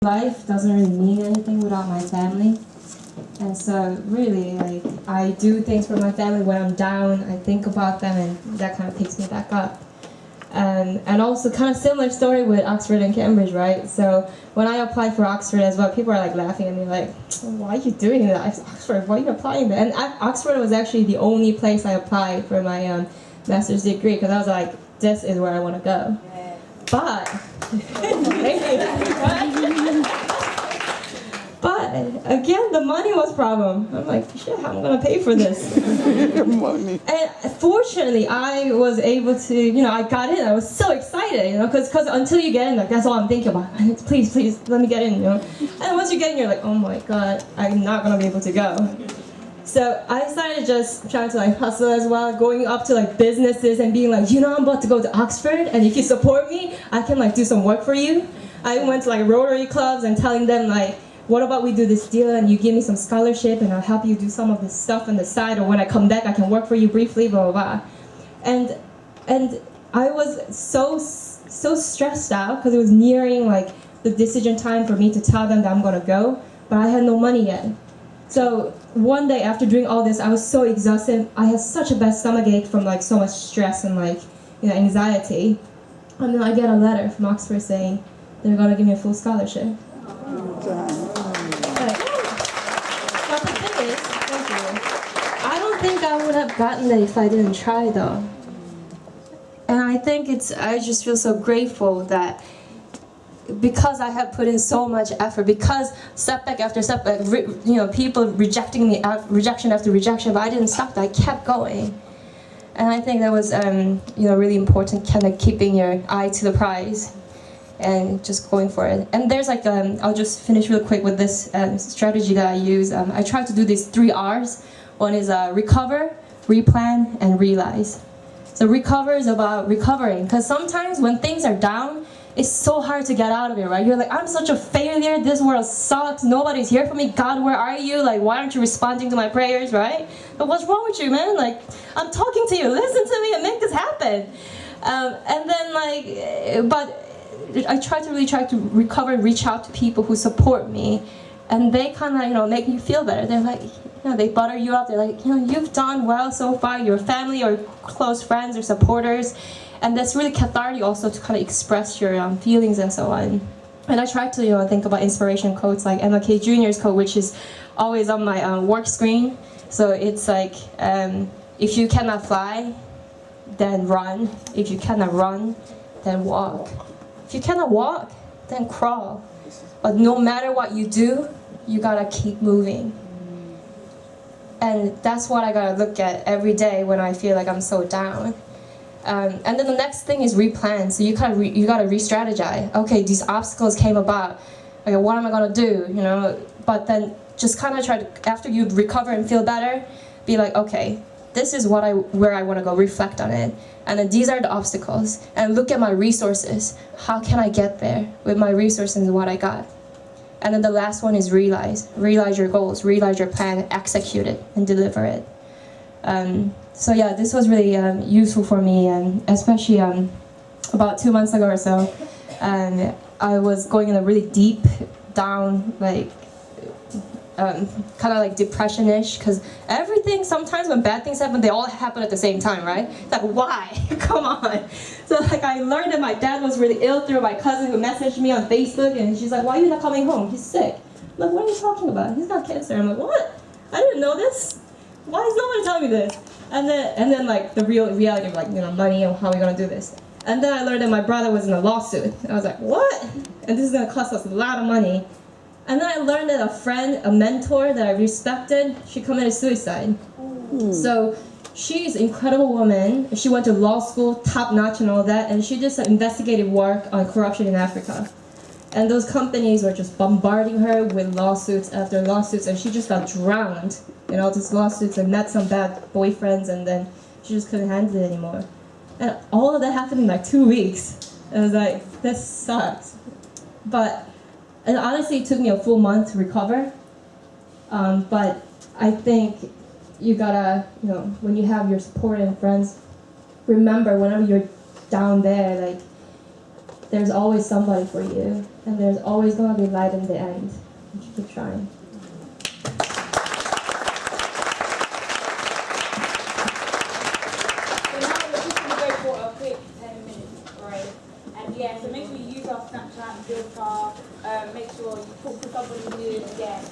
life doesn't really mean anything without my family. And so really, like, I do things for my family when I'm down. I think about them, and that kind of picks me back up. And also kind of similar story with Oxford and Cambridge, right? So when I applied for Oxford as well, people are like laughing at me like, why are you doing that? I said, Oxford, why are you applying that? And Oxford was actually the only place I applied for my master's degree, because I was like, this is where I want to go. But but again, the money was a problem. I'm like, shit, how am I gonna pay for this? Money. And fortunately, I was able to, I got in. I was so excited, because until you get in, like, that's all I'm thinking about. Please, let me get in, And once you get in, you're like, oh my god, I'm not gonna be able to go. So I started just trying to like hustle as well, going up to like businesses and being like, I'm about to go to Oxford, and if you support me, I can like do some work for you. I went to like Rotary clubs and telling them like, what about we do this deal and you give me some scholarship and I'll help you do some of this stuff on the side, or when I come back I can work for you briefly, blah blah blah. And I was so stressed out because it was nearing like the decision time for me to tell them that I'm gonna go, but I had no money yet. So one day after doing all this, I was so exhausted. I had such a bad stomachache from like so much stress and like anxiety. And then I get a letter from Oxford saying they're gonna give me a full scholarship. But the thing is, thank you, I don't think I would have gotten it if I didn't try though. And I think I just feel so grateful that because I have put in so much effort, because setback after setback, people rejecting me, rejection after rejection, but I didn't stop that, I kept going. And I think that was, really important, kind of keeping your eye to the prize and just going for it. And there's like, I'll just finish real quick with this strategy that I use. I try to do these 3 R's. One is recover, replan, and realize. So recover is about recovering, because sometimes when things are down, it's so hard to get out of it, right? You're like, I'm such a failure, this world sucks, nobody's here for me, God, where are you? Like, why aren't you responding to my prayers, right? But what's wrong with you, man? Like, I'm talking to you, listen to me and make this happen. And then but I try to recover and reach out to people who support me, and they kind of, make me feel better. They're like, they butter you up, they're like, you've done well so far, your family or close friends or supporters. And that's really cathartic also to kind of express your feelings and so on. And I try to think about inspiration quotes like MLK Jr.'s quote, which is always on my work screen. So it's like, if you cannot fly, then run. If you cannot run, then walk. If you cannot walk, then crawl. But no matter what you do, you gotta keep moving. And that's what I gotta look at every day when I feel like I'm so down. And then the next thing is replan. So you gotta re-strategize. Okay, these obstacles came about. Okay, what am I gonna do? But then just kind of try to, after you recover and feel better, be like, okay, this is where I want to go. Reflect on it, and then these are the obstacles. And look at my resources. How can I get there with my resources and what I got? And then the last one is realize. Realize your goals. Realize your plan. Execute it and deliver it. So yeah, this was really useful for me, and especially about 2 months ago or so, I was going in a really deep down, like kind of like depression-ish, because everything, sometimes when bad things happen, they all happen at the same time, right? It's like, why? Come on. So like I learned that my dad was really ill through my cousin who messaged me on Facebook, and she's like, why are you not coming home? He's sick. I'm like, what are you talking about? He's got cancer. I'm like, what? I didn't know this. Why is nobody telling me this? And then like the real reality of like, money and how are we gonna do this? And then I learned that my brother was in a lawsuit. I was like, what? And this is gonna cost us a lot of money. And then I learned that a friend, a mentor that I respected, she committed suicide. So she's an incredible woman. She went to law school, top notch and all that, and she just investigated work on corruption in Africa. And those companies were just bombarding her with lawsuits after lawsuits, and she just got drowned in all these lawsuits and met some bad boyfriends, and then she just couldn't handle it anymore. And all of that happened in like 2 weeks. And I was like, this sucks. And honestly, it took me a full month to recover. But I think you gotta, when you have your support and friends, remember whenever you're down there, like, there's always somebody for you. and there's always gonna be light in the end. You should keep trying. So now we're just going to go for a quick 10 minutes break. And yeah, so make sure you use our Snapchat and filter. Make sure you talk to somebody new again.